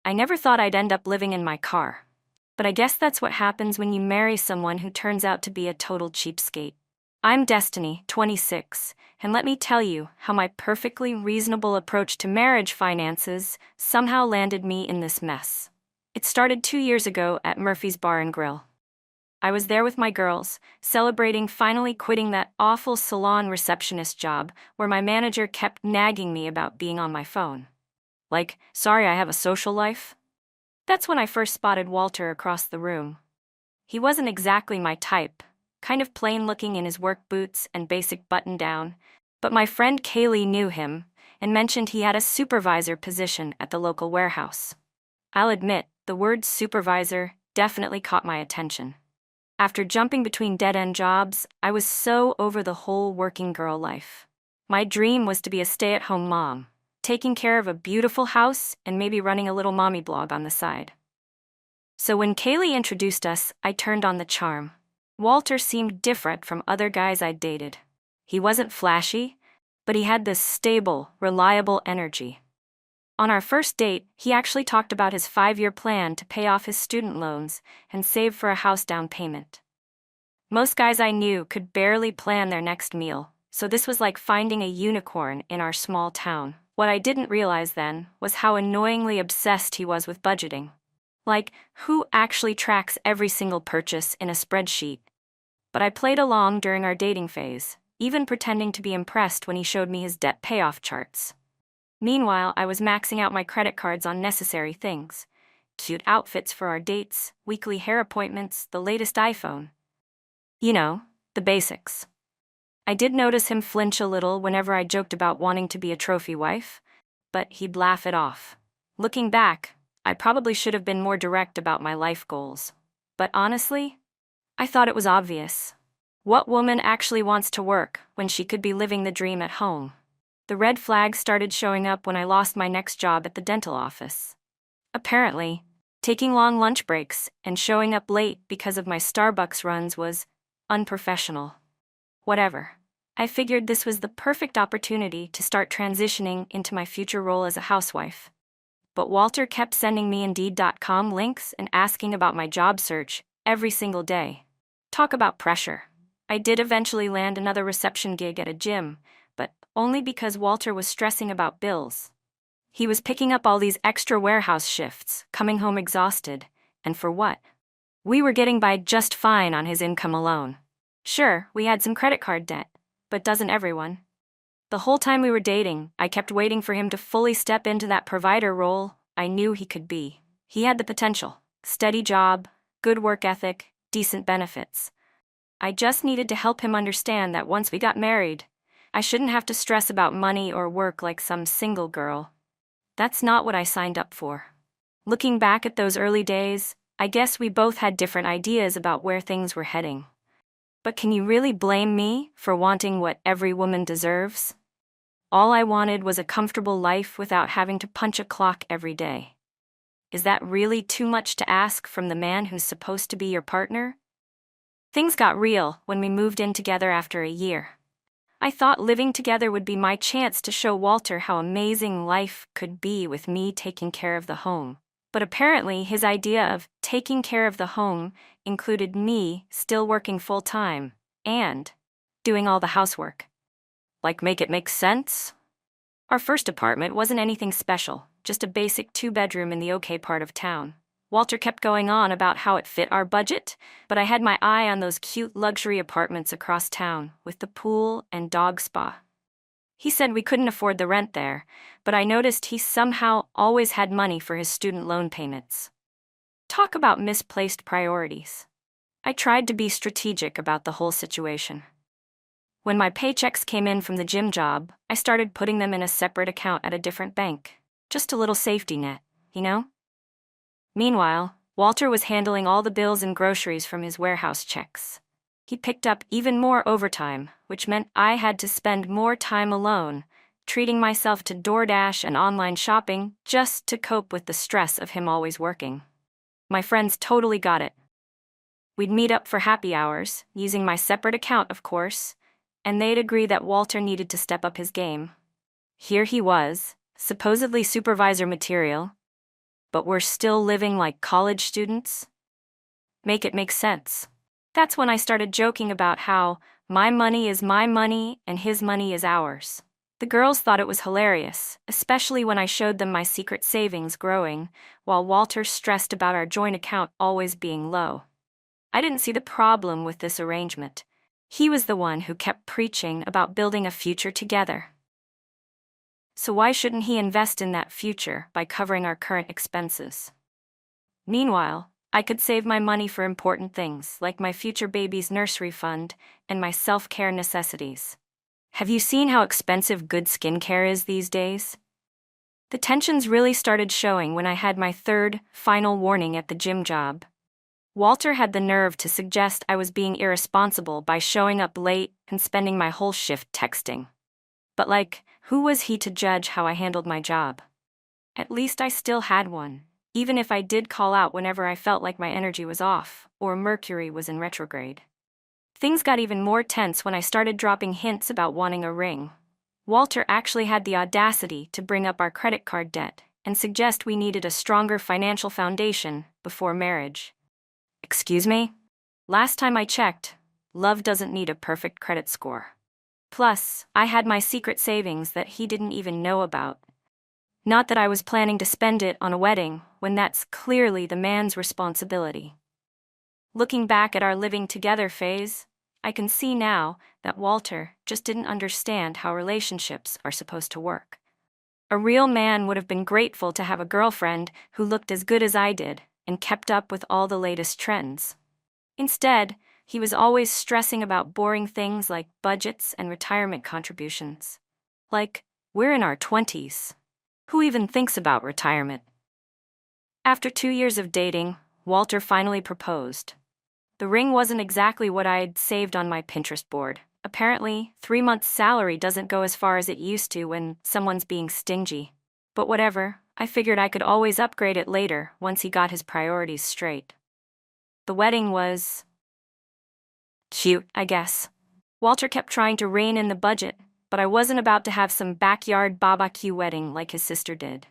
I never thought I'd end up living in my car. But I guess that's what happens when you marry someone who turns out to be a total cheapskate. I'm Destiny, 26, and let me tell you how my perfectly reasonable approach to marriage finances somehow landed me in this mess. It started 2 years ago at Murphy's Bar and Grill. I was there with my girls, celebrating finally quitting that awful salon receptionist job where my manager kept nagging me about being on my phone. Like, sorry, I have a social life? That's when I first spotted Walter across the room. He wasn't exactly my type, kind of plain-looking in his work boots and basic button-down, but my friend Kaylee knew him and mentioned he had a supervisor position at the local warehouse. I'll admit, the word supervisor definitely caught my attention. After jumping between dead-end jobs, I was so over the whole working girl life. My dream was to be a stay-at-home mom, taking care of a beautiful house and maybe running a little mommy blog on the side. So when Kaylee introduced us, I turned on the charm. Walter seemed different from other guys I'd dated. He wasn't flashy, but he had this stable, reliable energy. On our first date, he actually talked about his 5-year plan to pay off his student loans and save for a house down payment. Most guys I knew could barely plan their next meal, so this was like finding a unicorn in our small town. What I didn't realize then was how annoyingly obsessed he was with budgeting. Like, who actually tracks every single purchase in a spreadsheet? But I played along during our dating phase, even pretending to be impressed when he showed me his debt payoff charts. Meanwhile, I was maxing out my credit cards on necessary things. Cute outfits for our dates, weekly hair appointments, the latest iPhone. You know, the basics. I did notice him flinch a little whenever I joked about wanting to be a trophy wife, but he'd laugh it off. Looking back, I probably should have been more direct about my life goals. But honestly, I thought it was obvious. What woman actually wants to work when she could be living the dream at home? The red flags started showing up when I lost my next job at the dental office. Apparently, taking long lunch breaks and showing up late because of my Starbucks runs was unprofessional. Whatever. I figured this was the perfect opportunity to start transitioning into my future role as a housewife. But Walter kept sending me Indeed.com links and asking about my job search every single day. Talk about pressure. I did eventually land another reception gig at a gym, but only because Walter was stressing about bills. He was picking up all these extra warehouse shifts, coming home exhausted, and for what? We were getting by just fine on his income alone. Sure, we had some credit card debt, but doesn't everyone? The whole time we were dating, I kept waiting for him to fully step into that provider role I knew he could be. He had the potential: steady job, good work ethic, decent benefits. I just needed to help him understand that once we got married, I shouldn't have to stress about money or work like some single girl. That's not what I signed up for. Looking back at those early days, I guess we both had different ideas about where things were heading. But can you really blame me for wanting what every woman deserves? All I wanted was a comfortable life without having to punch a clock every day. Is that really too much to ask from the man who's supposed to be your partner? Things got real when we moved in together after a year. I thought living together would be my chance to show Walter how amazing life could be with me taking care of the home. But apparently his idea of taking care of the home included me still working full-time and doing all the housework. Like, make it make sense? Our first apartment wasn't anything special, just a basic 2-bedroom in the okay part of town. Walter kept going on about how it fit our budget, but I had my eye on those cute luxury apartments across town with the pool and dog spa. He said we couldn't afford the rent there, but I noticed he somehow always had money for his student loan payments. Talk about misplaced priorities. I tried to be strategic about the whole situation. When my paychecks came in from the gym job, I started putting them in a separate account at a different bank. Just a little safety net, you know? Meanwhile, Walter was handling all the bills and groceries from his warehouse checks. He picked up even more overtime, which meant I had to spend more time alone, treating myself to DoorDash and online shopping just to cope with the stress of him always working. My friends totally got it. We'd meet up for happy hours, using my separate account, of course, and they'd agree that Walter needed to step up his game. Here he was, supposedly supervisor material, but we're still living like college students? Make it make sense. That's when I started joking about how my money is my money and his money is ours. The girls thought it was hilarious, especially when I showed them my secret savings growing, while Walter stressed about our joint account always being low. I didn't see the problem with this arrangement. He was the one who kept preaching about building a future together. So why shouldn't he invest in that future by covering our current expenses? Meanwhile, I could save my money for important things like my future baby's nursery fund and my self-care necessities. Have you seen how expensive good skincare is these days? The tensions really started showing when I had my third, final warning at the gym job. Walter had the nerve to suggest I was being irresponsible by showing up late and spending my whole shift texting. But who was he to judge how I handled my job? At least I still had one, even if I did call out whenever I felt like my energy was off or Mercury was in retrograde. Things got even more tense when I started dropping hints about wanting a ring. Walter actually had the audacity to bring up our credit card debt and suggest we needed a stronger financial foundation before marriage. Excuse me? Last time I checked, love doesn't need a perfect credit score. Plus, I had my secret savings that he didn't even know about. Not that I was planning to spend it on a wedding when that's clearly the man's responsibility. Looking back at our living together phase, I can see now that Walter just didn't understand how relationships are supposed to work. A real man would have been grateful to have a girlfriend who looked as good as I did and kept up with all the latest trends. Instead, he was always stressing about boring things like budgets and retirement contributions. We're in our 20s. Who even thinks about retirement? After 2 years of dating, Walter finally proposed. The ring wasn't exactly what I'd saved on my Pinterest board. Apparently, 3 months' salary doesn't go as far as it used to when someone's being stingy. But whatever, I figured I could always upgrade it later once he got his priorities straight. The wedding was cute, I guess. Walter kept trying to rein in the budget, but I wasn't about to have some backyard barbecue wedding like his sister did.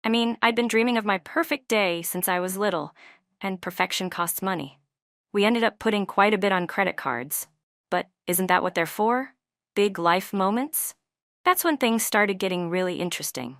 I mean, I'd been dreaming of my perfect day since I was little, and perfection costs money. We ended up putting quite a bit on credit cards. But isn't that what they're for? Big life moments? That's when things started getting really interesting.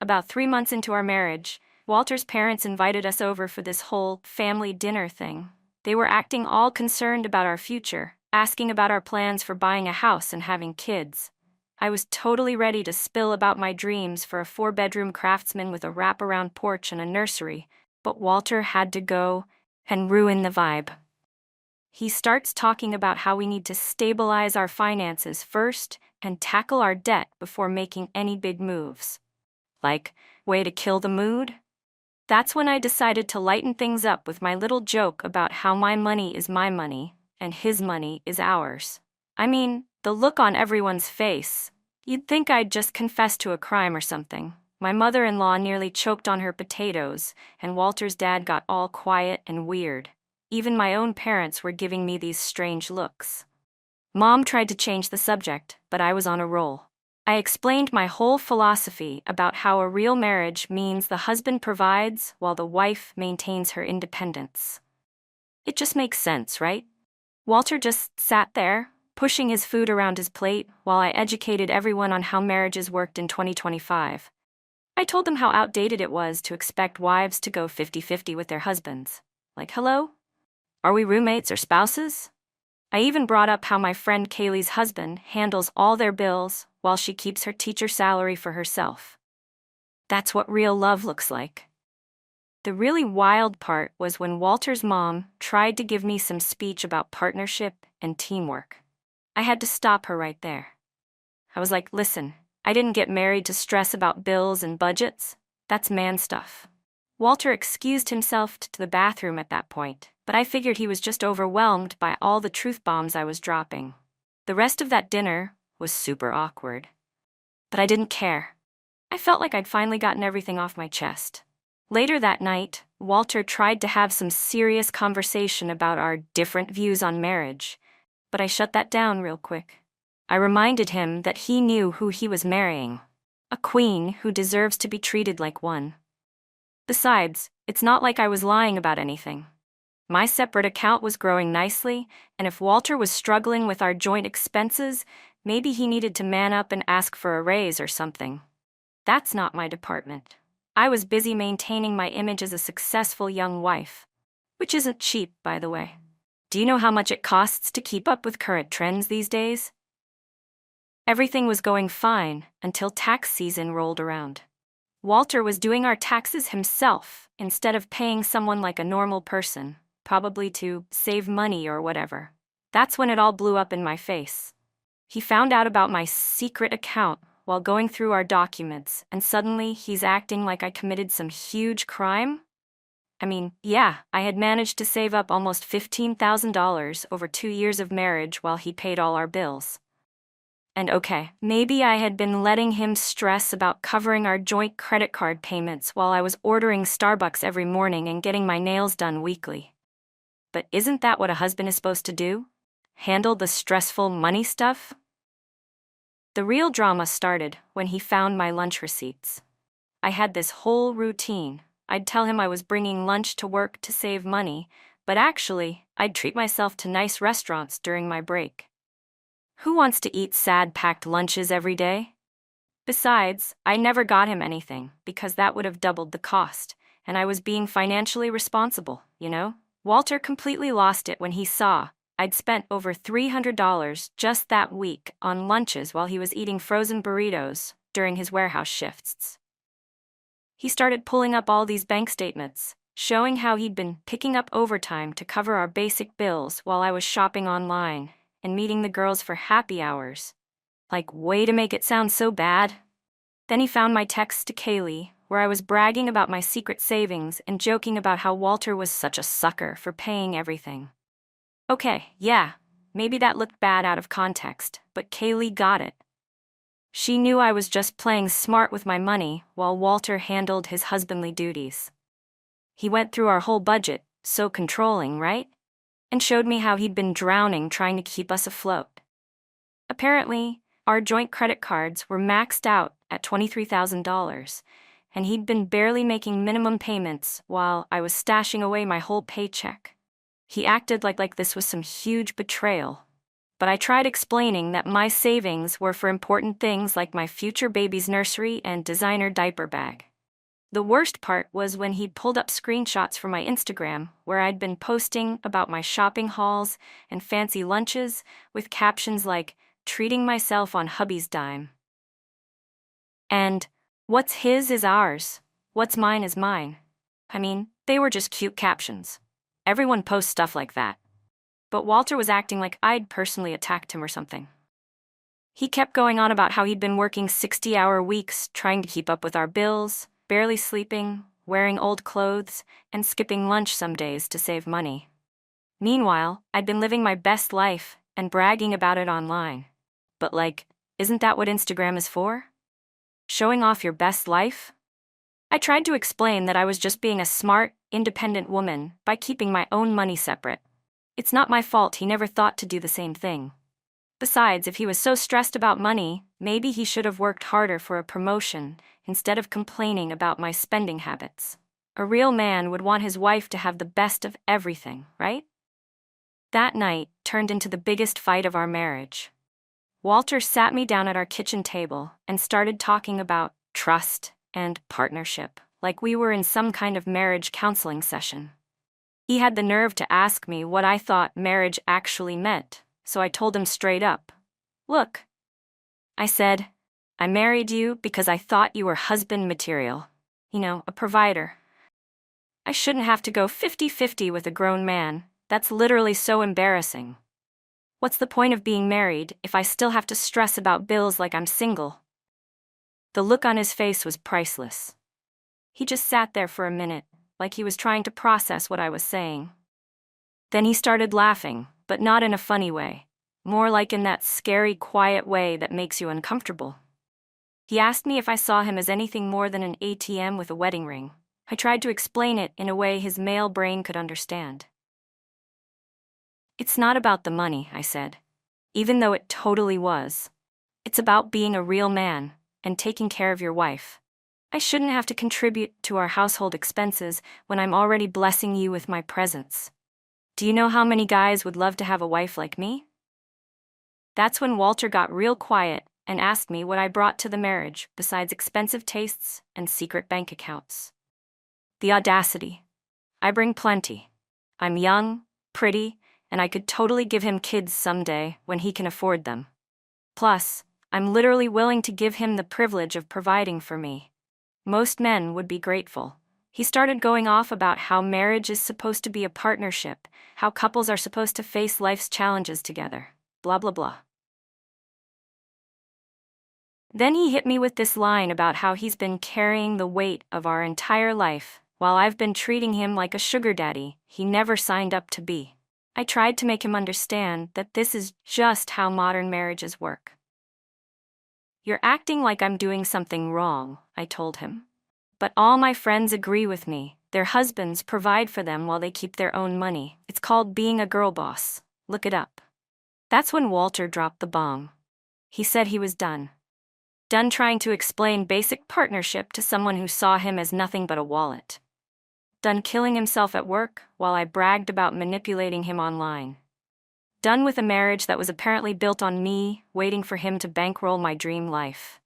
About 3 months into our marriage, Walter's parents invited us over for this whole family dinner thing. They were acting all concerned about our future, asking about our plans for buying a house and having kids. I was totally ready to spill about my dreams for a 4-bedroom craftsman with a wraparound porch and a nursery, but Walter had to go and ruin the vibe. He starts talking about how we need to stabilize our finances first and tackle our debt before making any big moves. Way to kill the mood? That's when I decided to lighten things up with my little joke about how my money is my money and his money is ours. I mean, the look on everyone's face. You'd think I'd just confessed to a crime or something. My mother-in-law nearly choked on her potatoes, and Walter's dad got all quiet and weird. Even my own parents were giving me these strange looks. Mom tried to change the subject, but I was on a roll. I explained my whole philosophy about how a real marriage means the husband provides while the wife maintains her independence. It just makes sense, right? Walter just sat there, pushing his food around his plate while I educated everyone on how marriages worked in 2025. I told them how outdated it was to expect wives to go 50-50 with their husbands. Hello? Are we roommates or spouses? I even brought up how my friend Kaylee's husband handles all their bills while she keeps her teacher salary for herself. That's what real love looks like. The really wild part was when Walter's mom tried to give me some speech about partnership and teamwork. I had to stop her right there. I was like, listen, I didn't get married to stress about bills and budgets. That's man stuff. Walter excused himself to the bathroom at that point, but I figured he was just overwhelmed by all the truth bombs I was dropping. The rest of that dinner was super awkward. But I didn't care. I felt like I'd finally gotten everything off my chest. Later that night, Walter tried to have some serious conversation about our different views on marriage, but I shut that down real quick. I reminded him that he knew who he was marrying, a queen who deserves to be treated like one. Besides, it's not like I was lying about anything. My separate account was growing nicely, and if Walter was struggling with our joint expenses, maybe he needed to man up and ask for a raise or something. That's not my department. I was busy maintaining my image as a successful young wife. Which isn't cheap, by the way. Do you know how much it costs to keep up with current trends these days? Everything was going fine until tax season rolled around. Walter was doing our taxes himself instead of paying someone like a normal person, probably to save money or whatever. That's when it all blew up in my face. He found out about my secret account while going through our documents, and suddenly he's acting like I committed some huge crime? I mean, yeah, I had managed to save up almost $15,000 over 2 years of marriage while he paid all our bills. And okay, maybe I had been letting him stress about covering our joint credit card payments while I was ordering Starbucks every morning and getting my nails done weekly. But isn't that what a husband is supposed to do? Handle the stressful money stuff? The real drama started when he found my lunch receipts. I had this whole routine. I'd tell him I was bringing lunch to work to save money, but actually, I'd treat myself to nice restaurants during my break. Who wants to eat sad packed lunches every day? Besides, I never got him anything because that would have doubled the cost, and I was being financially responsible, you know? Walter completely lost it when he saw I'd spent over $300 just that week on lunches while he was eating frozen burritos during his warehouse shifts. He started pulling up all these bank statements, showing how he'd been picking up overtime to cover our basic bills while I was shopping online and meeting the girls for happy hours. Like, way to make it sound so bad. Then he found my text to Kaylee, where I was bragging about my secret savings and joking about how Walter was such a sucker for paying everything. Okay, yeah, maybe that looked bad out of context, but Kaylee got it. She knew I was just playing smart with my money while Walter handled his husbandly duties. He went through our whole budget, so controlling, right? And showed me how he'd been drowning trying to keep us afloat. Apparently, our joint credit cards were maxed out at $23,000, and he'd been barely making minimum payments while I was stashing away my whole paycheck. He acted like this was some huge betrayal. But I tried explaining that my savings were for important things like my future baby's nursery and designer diaper bag. The worst part was when he'd pulled up screenshots from my Instagram where I'd been posting about my shopping hauls and fancy lunches with captions like, treating myself on hubby's dime. And, what's his is ours, what's mine is mine. I mean, they were just cute captions. Everyone posts stuff like that. But Walter was acting like I'd personally attacked him or something. He kept going on about how he'd been working 60-hour weeks trying to keep up with our bills, barely sleeping, wearing old clothes, and skipping lunch some days to save money. Meanwhile, I'd been living my best life and bragging about it online. But isn't that what Instagram is for? Showing off your best life? I tried to explain that I was just being a smart, independent woman by keeping my own money separate. It's not my fault he never thought to do the same thing. Besides, if he was so stressed about money, maybe he should have worked harder for a promotion instead of complaining about my spending habits. A real man would want his wife to have the best of everything, right? That night turned into the biggest fight of our marriage. Walter sat me down at our kitchen table and started talking about trust and partnership, like we were in some kind of marriage counseling session. He had the nerve to ask me what I thought marriage actually meant, so I told him straight up. Look, I said, I married you because I thought you were husband material. A provider. I shouldn't have to go 50-50 with a grown man. That's literally so embarrassing. What's the point of being married if I still have to stress about bills like I'm single? The look on his face was priceless. He just sat there for a minute, like he was trying to process what I was saying. Then he started laughing, but not in a funny way, more like in that scary, quiet way that makes you uncomfortable. He asked me if I saw him as anything more than an ATM with a wedding ring. I tried to explain it in a way his male brain could understand. It's not about the money, I said, even though it totally was. It's about being a real man and taking care of your wife. I shouldn't have to contribute to our household expenses when I'm already blessing you with my presence. Do you know how many guys would love to have a wife like me? That's when Walter got real quiet and asked me what I brought to the marriage besides expensive tastes and secret bank accounts. The audacity. I bring plenty. I'm young, pretty, and I could totally give him kids someday when he can afford them. Plus, I'm literally willing to give him the privilege of providing for me. Most men would be grateful. He started going off about how marriage is supposed to be a partnership, how couples are supposed to face life's challenges together, blah blah blah. Then he hit me with this line about how he's been carrying the weight of our entire life, while I've been treating him like a sugar daddy he never signed up to be. I tried to make him understand that this is just how modern marriages work. You're acting like I'm doing something wrong, I told him. But all my friends agree with me. Their husbands provide for them while they keep their own money. It's called being a girl boss. Look it up. That's when Walter dropped the bomb. He said he was done. Done trying to explain basic partnership to someone who saw him as nothing but a wallet. Done killing himself at work while I bragged about manipulating him online. Done with a marriage that was apparently built on me, waiting for him to bankroll my dream life.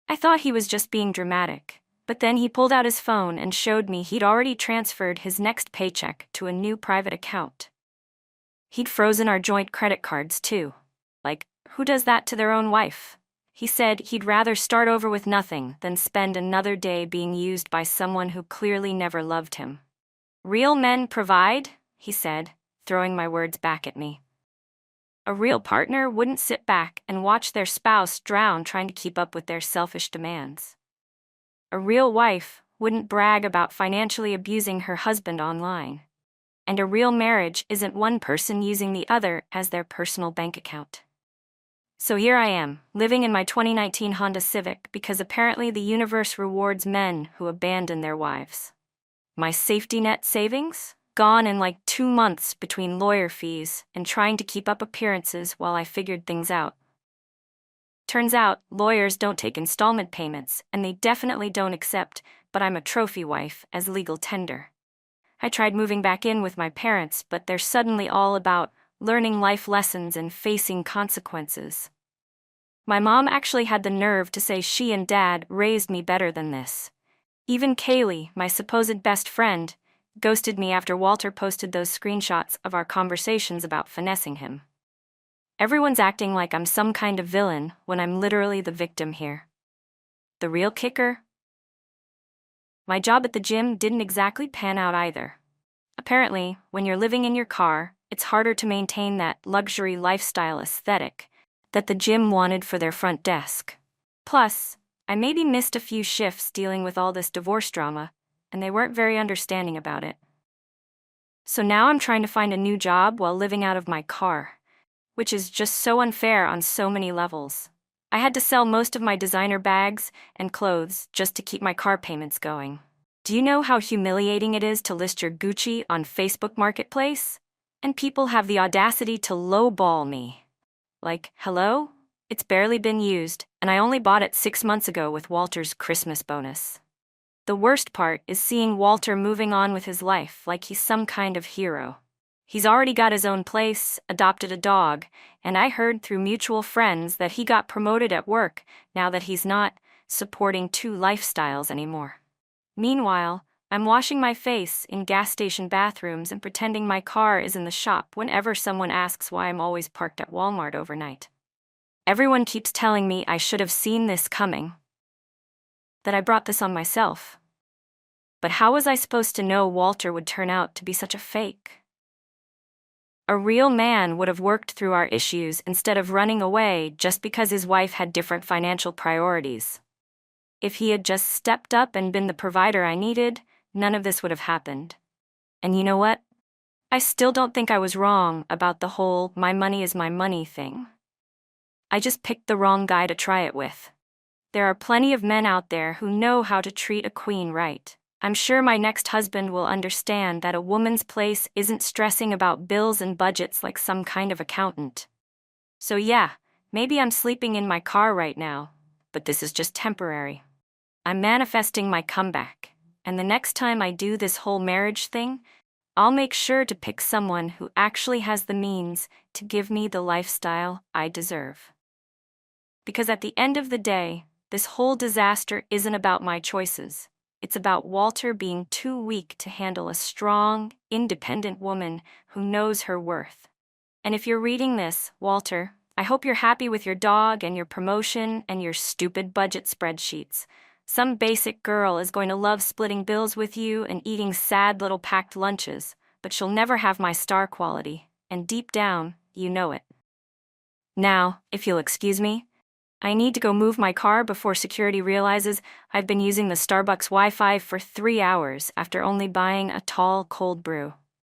I thought he was just being dramatic, but then he pulled out his phone and showed me he'd already transferred his next paycheck to a new private account. He'd frozen our joint credit cards too. Like, who does that to their own wife? He said he'd rather start over with nothing than spend another day being used by someone who clearly never loved him. Real men provide, he said, throwing my words back at me. A real partner wouldn't sit back and watch their spouse drown trying to keep up with their selfish demands. A real wife wouldn't brag about financially abusing her husband online. And a real marriage isn't one person using the other as their personal bank account. So here I am, living in my 2019 Honda Civic because apparently the universe rewards men who abandon their wives. My safety net savings? Gone in like 2 months between lawyer fees and trying to keep up appearances while I figured things out. Turns out, lawyers don't take installment payments, and they definitely don't accept, but I'm a trophy wife, as legal tender. I tried moving back in with my parents, but they're suddenly all about learning life lessons and facing consequences. My mom actually had the nerve to say she and Dad raised me better than this. Even Kaylee, my supposed best friend, ghosted me after Walter posted those screenshots of our conversations about finessing him. Everyone's acting like I'm some kind of villain when I'm literally the victim here. The real kicker? My job at the gym didn't exactly pan out either. Apparently, when you're living in your car, it's harder to maintain that luxury lifestyle aesthetic that the gym wanted for their front desk. Plus, I maybe missed a few shifts dealing with all this divorce drama, and they weren't very understanding about it. So now I'm trying to find a new job while living out of my car, which is just so unfair on so many levels. I had to sell most of my designer bags and clothes just to keep my car payments going. Do you know how humiliating it is to list your Gucci on Facebook Marketplace? And people have the audacity to lowball me. Like, hello? It's barely been used, and I only bought it 6 months ago with Walter's Christmas bonus. The worst part is seeing Walter moving on with his life like he's some kind of hero. He's already got his own place, adopted a dog, and I heard through mutual friends that he got promoted at work now that he's not supporting 2 lifestyles anymore. Meanwhile, I'm washing my face in gas station bathrooms and pretending my car is in the shop whenever someone asks why I'm always parked at Walmart overnight. Everyone keeps telling me I should have seen this coming, that I brought this on myself. But how was I supposed to know Walter would turn out to be such a fake? A real man would have worked through our issues instead of running away just because his wife had different financial priorities. If he had just stepped up and been the provider I needed, none of this would have happened. And you know what? I still don't think I was wrong about the whole "my money is my money" thing. I just picked the wrong guy to try it with. There are plenty of men out there who know how to treat a queen right. I'm sure my next husband will understand that a woman's place isn't stressing about bills and budgets like some kind of accountant. So yeah, maybe I'm sleeping in my car right now, but this is just temporary. I'm manifesting my comeback, and the next time I do this whole marriage thing, I'll make sure to pick someone who actually has the means to give me the lifestyle I deserve. Because at the end of the day, this whole disaster isn't about my choices. It's about Walter being too weak to handle a strong, independent woman who knows her worth. And if you're reading this, Walter, I hope you're happy with your dog and your promotion and your stupid budget spreadsheets. Some basic girl is going to love splitting bills with you and eating sad little packed lunches, but she'll never have my star quality, and deep down, you know it. Now, if you'll excuse me, I need to go move my car before security realizes I've been using the Starbucks Wi-Fi for 3 hours after only buying a tall cold brew.